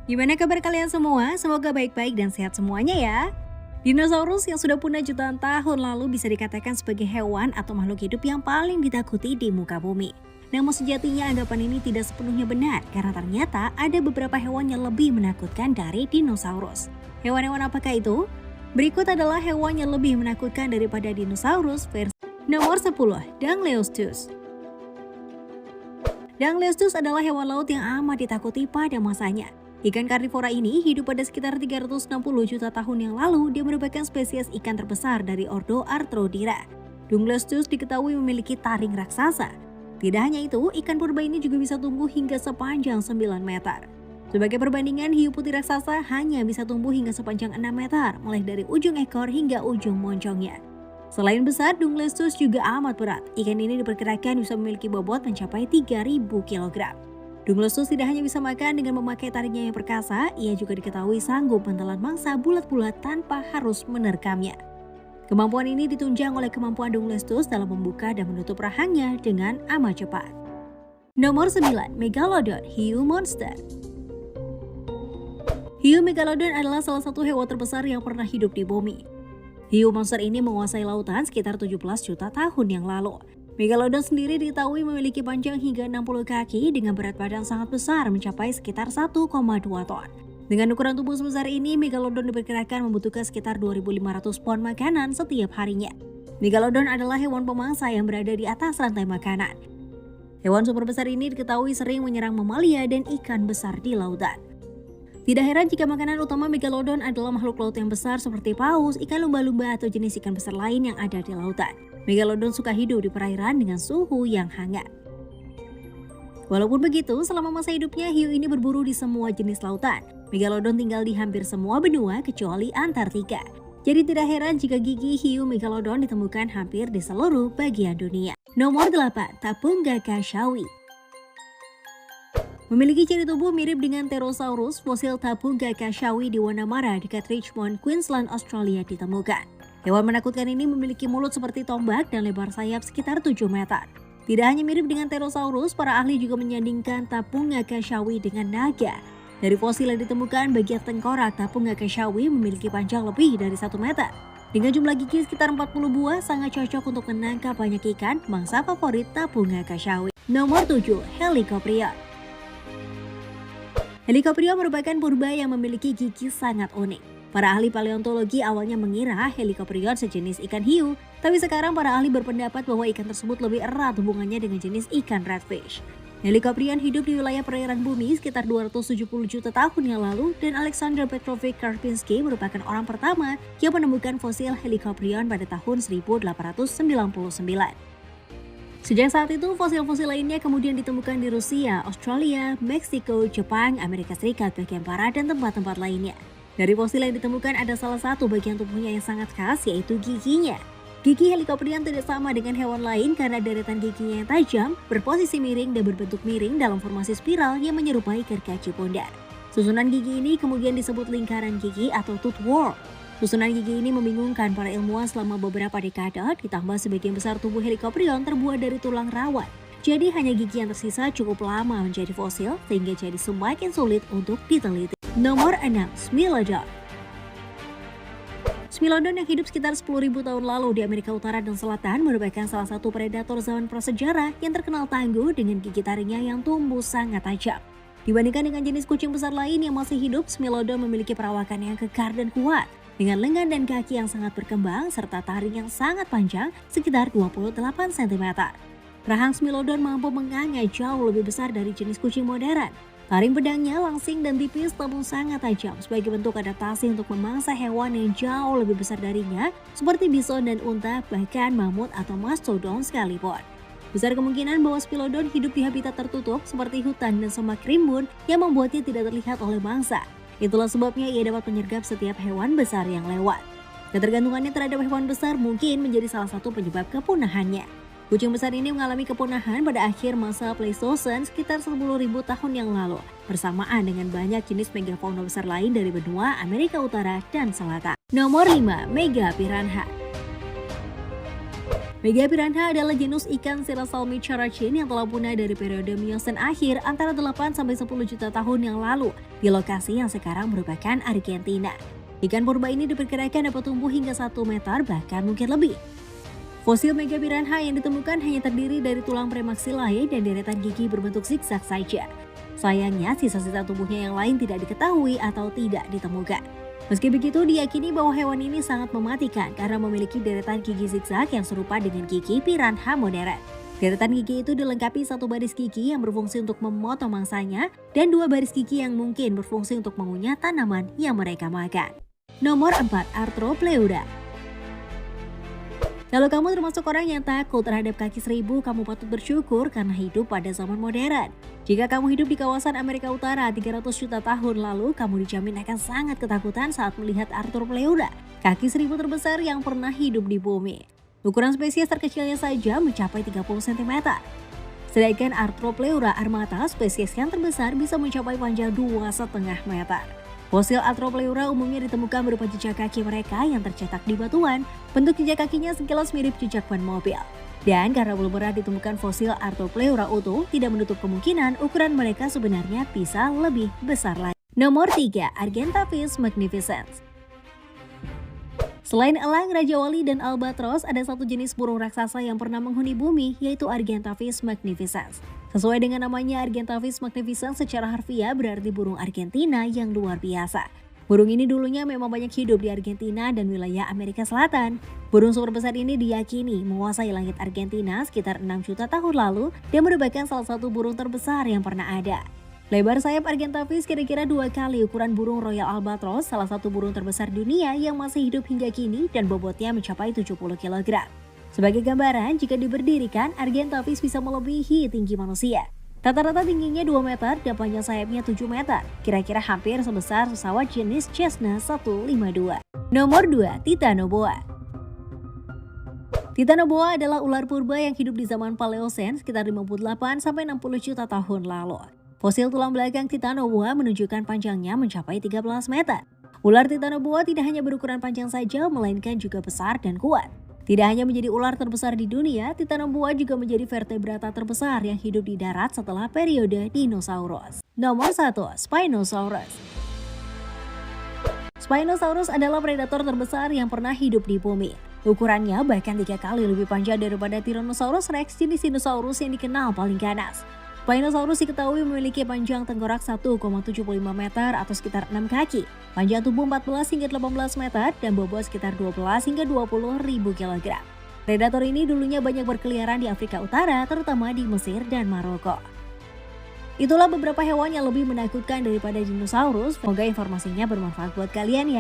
Gimana kabar kalian semua? Semoga baik-baik dan sehat semuanya ya. Dinosaurus yang sudah punah jutaan tahun lalu bisa dikatakan sebagai hewan atau makhluk hidup yang paling ditakuti di muka bumi. Namun sejatinya anggapan ini tidak sepenuhnya benar karena ternyata ada beberapa hewan yang lebih menakutkan dari dinosaurus. Hewan-hewan apakah itu? Berikut adalah hewan yang lebih menakutkan daripada dinosaurus versi nomor 10, Dangleostus. Dangleostus adalah hewan laut yang amat ditakuti pada masanya. Ikan karnivora ini hidup pada sekitar 360 juta tahun yang lalu. Dia merupakan spesies ikan terbesar dari ordo Arthrodira. Dangleostus diketahui memiliki taring raksasa. Tidak hanya itu, ikan purba ini juga bisa tumbuh hingga sepanjang 9 meter. Sebagai perbandingan, hiu putih raksasa hanya bisa tumbuh hingga sepanjang 6 meter, mulai dari ujung ekor hingga ujung moncongnya. Selain besar, Dangleostus juga amat berat. Ikan ini diperkirakan bisa memiliki bobot mencapai 3.000 kg. Dangleostus tidak hanya bisa makan dengan memakai taringnya yang perkasa, ia juga diketahui sanggup menelan mangsa bulat-bulat tanpa harus menerkamnya. Kemampuan ini ditunjang oleh kemampuan Dangleostus dalam membuka dan menutup rahangnya dengan amat cepat. Nomor 9, Megalodon, hiu monster. Hiu Megalodon adalah salah satu hewan terbesar yang pernah hidup di bumi. Hiu monster ini menguasai lautan sekitar 17 juta tahun yang lalu. Megalodon sendiri diketahui memiliki panjang hingga 60 kaki dengan berat badan sangat besar mencapai sekitar 1,2 ton. Dengan ukuran tubuh sebesar ini, Megalodon diperkirakan membutuhkan sekitar 2.500 pon makanan setiap harinya. Megalodon adalah hewan pemangsa yang berada di atas rantai makanan. Hewan super besar ini diketahui sering menyerang mamalia dan ikan besar di lautan. Tidak heran jika makanan utama Megalodon adalah makhluk laut yang besar seperti paus, ikan lumba-lumba atau jenis ikan besar lain yang ada di lautan. Megalodon suka hidup di perairan dengan suhu yang hangat. Walaupun begitu, selama masa hidupnya hiu ini berburu di semua jenis lautan. Megalodon tinggal di hampir semua benua kecuali Antartika. Jadi tidak heran jika gigi hiu Megalodon ditemukan hampir di seluruh bagian dunia. Nomor 8, Tapunga kashawi. Memiliki ciri tubuh mirip dengan Pterosaurus, fosil Tapunga kashawi di Wonnamara dekat Richmond, Queensland, Australia ditemukan. Hewan menakutkan ini memiliki mulut seperti tombak dan lebar sayap sekitar 7 meter. Tidak hanya mirip dengan Pterosaurus, para ahli juga menyandingkan Tapunga kashawi dengan naga. Dari fosil yang ditemukan, bagian tengkorak Tapunga kashawi memiliki panjang lebih dari 1 meter. Dengan jumlah gigi sekitar 40 buah, sangat cocok untuk menangkap banyak ikan, mangsa favorit Tapunga kashawi. Nomor 7, Helicoprion. Helicoprion merupakan purba yang memiliki gigi sangat unik. Para ahli paleontologi awalnya mengira Helicoprion sejenis ikan hiu, tapi sekarang para ahli berpendapat bahwa ikan tersebut lebih erat hubungannya dengan jenis ikan redfish. Helicoprion hidup di wilayah perairan bumi sekitar 270 juta tahun yang lalu, dan Alexander Petrovich Karpinski merupakan orang pertama yang menemukan fosil Helicoprion pada tahun 1899. Sejak saat itu, fosil-fosil lainnya kemudian ditemukan di Rusia, Australia, Meksiko, Jepang, Amerika Serikat, bagian barat, dan tempat-tempat lainnya. Dari fosil yang ditemukan ada salah satu bagian tubuhnya yang sangat khas, yaitu giginya. Gigi Helicoprion tidak sama dengan hewan lain karena deretan giginya yang tajam, berposisi miring dan berbentuk miring dalam formasi spiral yang menyerupai gergaji pundar. Susunan gigi ini kemudian disebut lingkaran gigi atau tooth whorl. Susunan gigi ini membingungkan para ilmuwan selama beberapa dekade, ditambah sebagian besar tubuh Helicoprion terbuat dari tulang rawat. Jadi hanya gigi yang tersisa cukup lama menjadi fosil sehingga jadi semakin sulit untuk diteliti. Nomor 6, Smilodon. Smilodon yang hidup sekitar 10.000 tahun lalu di Amerika Utara dan Selatan merupakan salah satu predator zaman prasejarah yang terkenal tangguh dengan gigi taringnya yang tumbuh sangat tajam. Dibandingkan dengan jenis kucing besar lain yang masih hidup, Smilodon memiliki perawakan yang kekar dan kuat, dengan lengan dan kaki yang sangat berkembang serta taring yang sangat panjang sekitar 28 cm. Rahang Smilodon mampu menganga jauh lebih besar dari jenis kucing modern. Taring pedangnya langsing dan tipis namun sangat tajam sebagai bentuk adaptasi untuk memangsa hewan yang jauh lebih besar darinya seperti bison dan unta, bahkan mamut atau mastodon sekalipun. Besar kemungkinan bahwa Smilodon hidup di habitat tertutup seperti hutan dan semak rimbun yang membuatnya tidak terlihat oleh mangsa. Itulah sebabnya ia dapat menyergap setiap hewan besar yang lewat. Ketergantungannya terhadap hewan besar mungkin menjadi salah satu penyebab kepunahannya. Kucing besar ini mengalami kepunahan pada akhir masa Pleistosen sekitar 10.000 tahun yang lalu, bersamaan dengan banyak jenis megafauna besar lain dari benua Amerika Utara dan Selatan. Nomor 5, Megapiranha. Megapiranha adalah genus ikan Serrasalmi-characin yang telah punah dari periode Miocene akhir antara 8-10 juta tahun yang lalu di lokasi yang sekarang merupakan Argentina. Ikan purba ini diperkirakan dapat tumbuh hingga 1 meter bahkan mungkin lebih. Fosil Megapiranha yang ditemukan hanya terdiri dari tulang premaxillae dan deretan gigi berbentuk zigzag saja. Sayangnya, sisa-sisa tubuhnya yang lain tidak diketahui atau tidak ditemukan. Meski begitu, diyakini bahwa hewan ini sangat mematikan karena memiliki deretan gigi zigzag yang serupa dengan gigi piranha modern. Deretan gigi itu dilengkapi 1 baris gigi yang berfungsi untuk memotong mangsanya dan 2 baris gigi yang mungkin berfungsi untuk mengunyah tanaman yang mereka makan. Nomor 4. Arthropleura. Kalau kamu termasuk orang yang takut terhadap kaki seribu, kamu patut bersyukur karena hidup pada zaman modern. Jika kamu hidup di kawasan Amerika Utara 300 juta tahun lalu, kamu dijamin akan sangat ketakutan saat melihat Arthropleura, kaki seribu terbesar yang pernah hidup di bumi. Ukuran spesies terkecilnya saja mencapai 30 cm. Sedangkan Arthropleura armata, spesies yang terbesar, bisa mencapai panjang 2,5 meter. Fosil Arthropleura umumnya ditemukan berupa jejak kaki mereka yang tercetak di batuan. Bentuk jejak kakinya sekilas mirip jejak ban mobil. Dan karena belum pernah ditemukan fosil Arthropleura utuh, tidak menutup kemungkinan ukuran mereka sebenarnya bisa lebih besar lagi. Nomor 3. Argentavis magnificens. Selain elang, raja wali, dan albatros, ada satu jenis burung raksasa yang pernah menghuni bumi, yaitu Argentavis magnificens. Sesuai dengan namanya, Argentavis magnificens secara harfiah berarti burung Argentina yang luar biasa. Burung ini dulunya memang banyak hidup di Argentina dan wilayah Amerika Selatan. Burung super besar ini diyakini menguasai langit Argentina sekitar 6 juta tahun lalu dan merupakan salah satu burung terbesar yang pernah ada. Lebar sayap Argentavis kira-kira 2 kali ukuran burung Royal Albatros, salah satu burung terbesar dunia yang masih hidup hingga kini dan bobotnya mencapai 70 kg. Sebagai gambaran, jika diberdirikan, Argentavis bisa melebihi tinggi manusia. Rata-rata tingginya 2 meter dan panjang sayapnya 7 meter, kira-kira hampir sebesar pesawat jenis Cessna 152. Nomor 2. Titanoboa. Titanoboa adalah ular purba yang hidup di zaman Paleosen sekitar 58-60 juta tahun lalu. Fosil tulang belakang Titanoboa menunjukkan panjangnya mencapai 13 meter. Ular Titanoboa tidak hanya berukuran panjang saja, melainkan juga besar dan kuat. Tidak hanya menjadi ular terbesar di dunia, Titanoboa juga menjadi vertebrata terbesar yang hidup di darat setelah periode dinosaurus. Nomor 1. Spinosaurus. Spinosaurus adalah predator terbesar yang pernah hidup di bumi. Ukurannya bahkan 3 kali lebih panjang daripada Tyrannosaurus Rex, jenis dinosaurus yang dikenal paling ganas. Spinosaurus diketahui memiliki panjang tengkorak 1,75 meter atau sekitar 6 kaki, panjang tubuh 14 hingga 18 meter, dan bobot sekitar 12 hingga 20 ribu kilogram. Predator ini dulunya banyak berkeliaran di Afrika Utara, terutama di Mesir dan Maroko. Itulah beberapa hewan yang lebih menakutkan daripada dinosaurus. Semoga informasinya bermanfaat buat kalian ya.